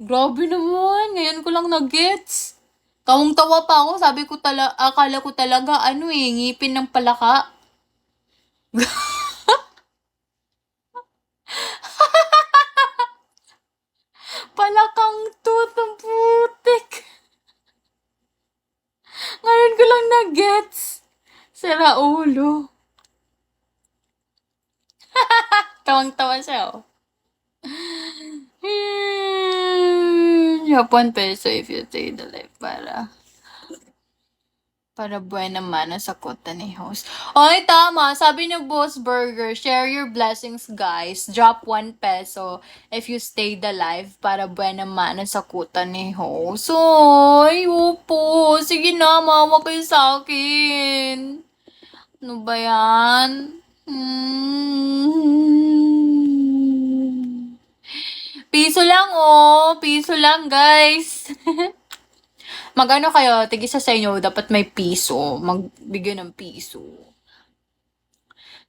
Grabe naman, ngayon ko lang na-gets. Tawang-tawa pa ako, sabi ko akala ko talaga, ano eh, ngipin ng palaka. Palakang tooth ang putik. Ngayon ko lang na-gets. Sira ulo. Tawang-tawa siya, oh. Japan peso if you stay the life para buena mana sa kota ni host. Oy, tama. Sabi ni Boss Burger, share your blessings, guys. Drop 1 peso if you stay the live para buena mana sa kota ni host. Oy, upo. Sige na, mawa kayo sa akin. Ano ba yan? Piso lang, oh. Piso lang, guys. Magano kayo, tig-isa sa inyo, dapat may piso. Magbigay ng piso.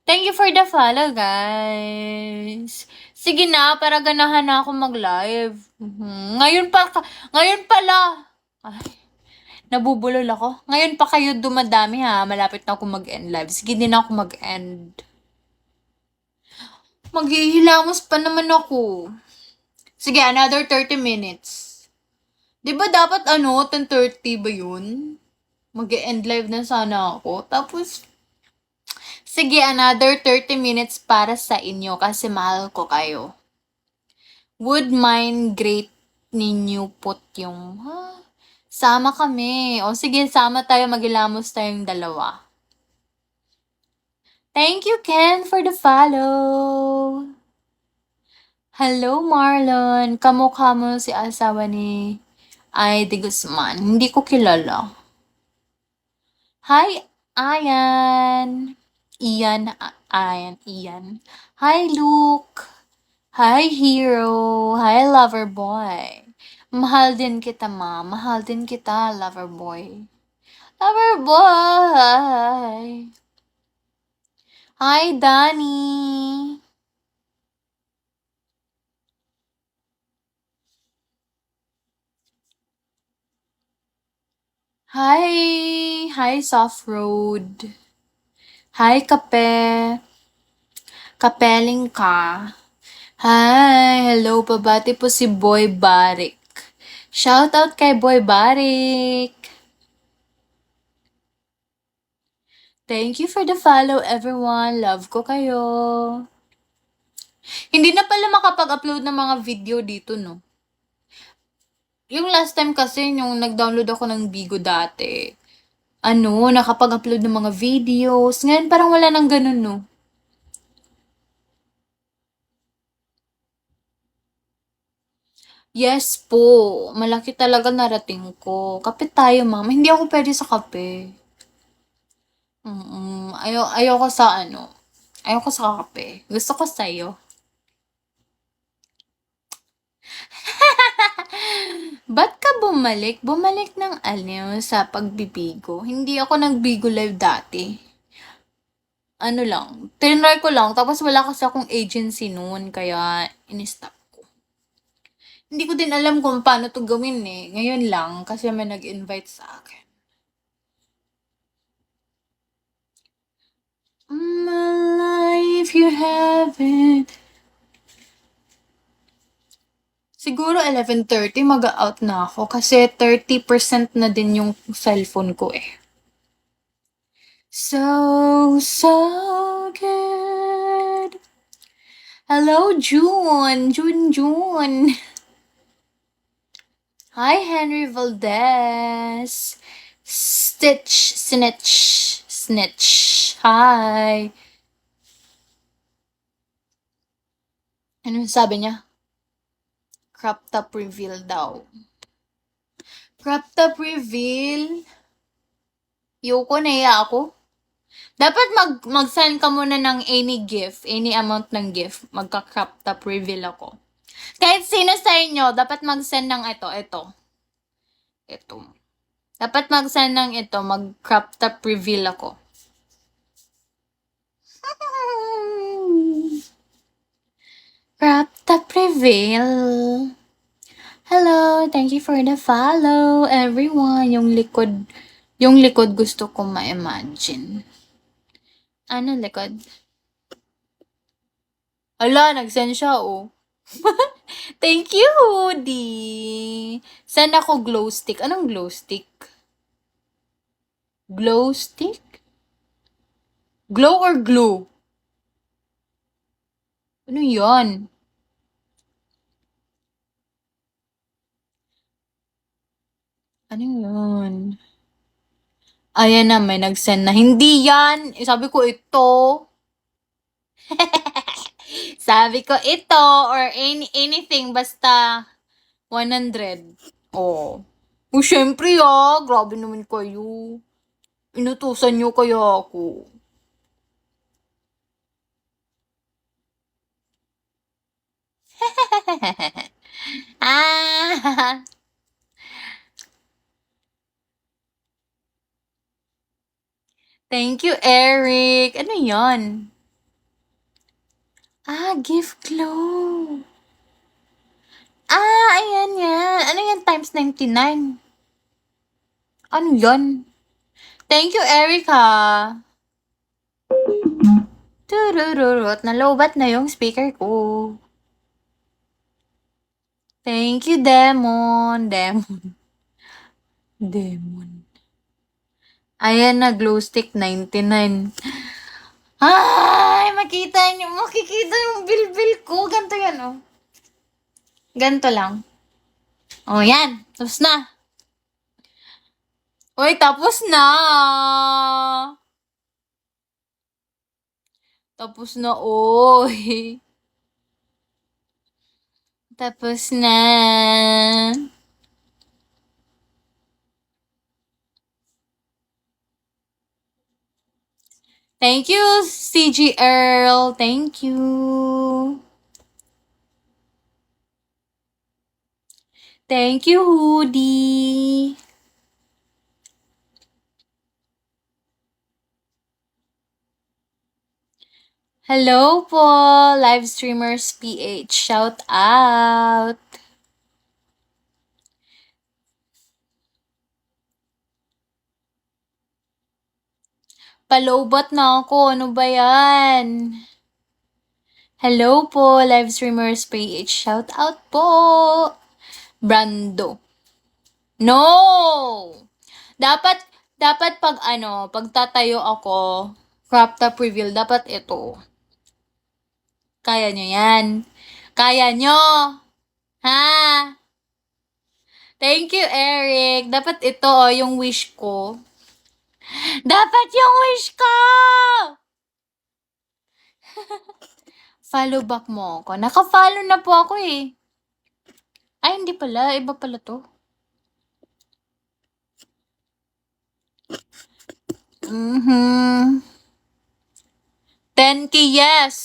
Thank you for the follow, guys. Sige na, para ganahan na ako mag-live. Ngayon pala. Ay, nabubulol ako. Ngayon pa kayo dumadami ha. Malapit na ako mag-end live. Sige din ako mag-end. Maghihilamos pa naman ako. Sige, another 30 minutes. 'Di ba dapat 10:30 ba yun? Mag-end live na sana ako. Tapos, sige, another 30 minutes para sa inyo kasi mahal ko kayo. Would mind great ninyo put yung, sama kami. O sige, sama tayo, magilamos tayong dalawa. Thank you, Ken, for the follow. Hello, Marlon. Kamukha mo si asawa ni Ide Guzman. Hindi ko kilala. Hi, Ayan. Ian. Hi, Luke. Hi, Hero. Hi, Lover Boy. Mahal din kita, ma. Mahal din kita, Lover Boy. Lover Boy. Hi, Danny. Hi, Soft Road. Hi, Kape. Kapeling ka. Hi, hello, pabati po si Boy Barik. Shoutout kay Boy Barik. Thank you for the follow, everyone. Love ko kayo. Hindi na pala makapag-upload ng mga video dito, no? Yung last time kasi, yung nag-download ako ng Bigo dati, nakapag-upload ng mga videos. Ngayon parang wala nang ganun, no? Yes po. Malaki talaga narating ko. Kape tayo, ma'am. Hindi ako pwede sa kape. Ayoko sa ayoko sa kape. Gusto ko sa'yo. Ba't ka bumalik? Bumalik ng sa pagbibigo. Hindi ako nagbigo live dati. Ano lang, tinry ko lang, tapos wala kasi akong agency noon, kaya in-stop ko. Hindi ko din alam kung paano to gawin eh. Ngayon lang, kasi may nag-invite sa akin. My life, you haven't. Siguro 11:30 mag-out na ako kasi 30% na din yung cellphone ko eh. So good. Hello, June. Hi, Henry Valdez. Snitch. Hi. Ano sabi niya? Crop top reveal daw. Crop top reveal? Yoko, naiya ako. Dapat mag-send ka muna ng any amount ng gift. Magka-crop top reveal ako. Kahit sino sa inyo, dapat mag-send ng ito. Dapat mag-send ng ito, mag-crop top reveal ako. Crop top reveal. Hello, thank you for the follow, everyone. Yung likod gusto ko ma-imagine. Ano likod? Ala, nag-send siya, oh. Thank you, Hoodie. Send ako glow stick. Anong glow stick? Glow stick? Glow or glue? Ano yan? Ano yun? Ayan na, may nag-send na. Hindi yan. Sabi ko ito. Sabi ko ito or anything basta 100. Oh. Oh, syempre grabe naman kayo. Inutusan niyo kaya ako. Ah! Thank you, Eric. Ano yon? Ah, gift glow. Ah, ayan yan. Ano yan times 99? Ano yon? Thank you, Erica. Turururut. Nalobat na yung speaker ko. Thank you, Demon. Demon. Ayan na, glow stick 99. Ay, makikita yung bilbil ko. Ganto yan, oh. Ganto lang. Oh, yan. Tapos na. Uy, tapos na. Tapos na, oy. Tapos na. Thank you, CG Earl. Thank you. Thank you, Hoodie. Hello po, live streamers PH. Shout out. Palobot na ako. Ano ba yan? Hello po, live streamers PH. Shout out po. Brando. No! Dapat pag tatayo ako, crop top reveal, dapat ito. Kaya nyo yan. Kaya nyo. Ha? Thank you, Eric. Dapat ito, yung wish ko. Dapat yung wish ko! Follow back mo ako. Naka-follow na po ako eh. Ay, hindi pala. Iba pala to. Mhm. 10K, yes!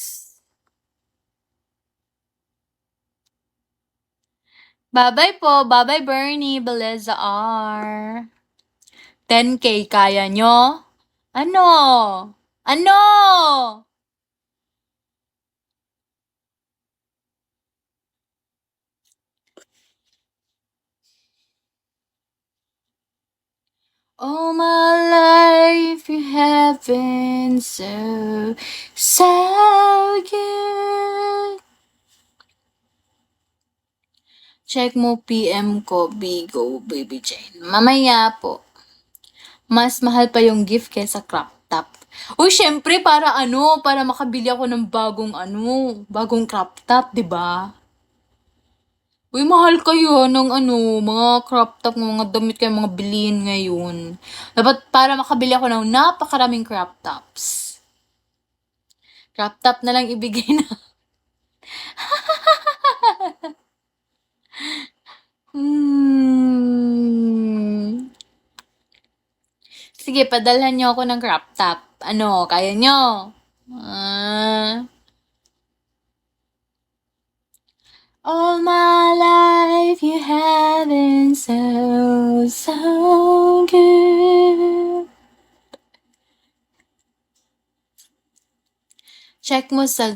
Bye-bye po. Bye-bye, Bernie. Beleza R. 10K, kaya nyo? Ano? Ano? All my life you have been so good. Check mo PM ko, Bigo, Baby Jane. Mamaya po. Mas mahal pa yung gift kaysa crop top. Uy, syempre, para makabili ako ng bagong crop top, 'di ba? Uy, mahal kayo ng mga crop top, mga damit kayo, mga bilihin ngayon. Dapat para makabili ako ng napakaraming crop tops. Crop top na lang ibigay na. Sige, padalhan niyo ako ng crop top. Kaya niyo? All my life you have been so good. Check mo sa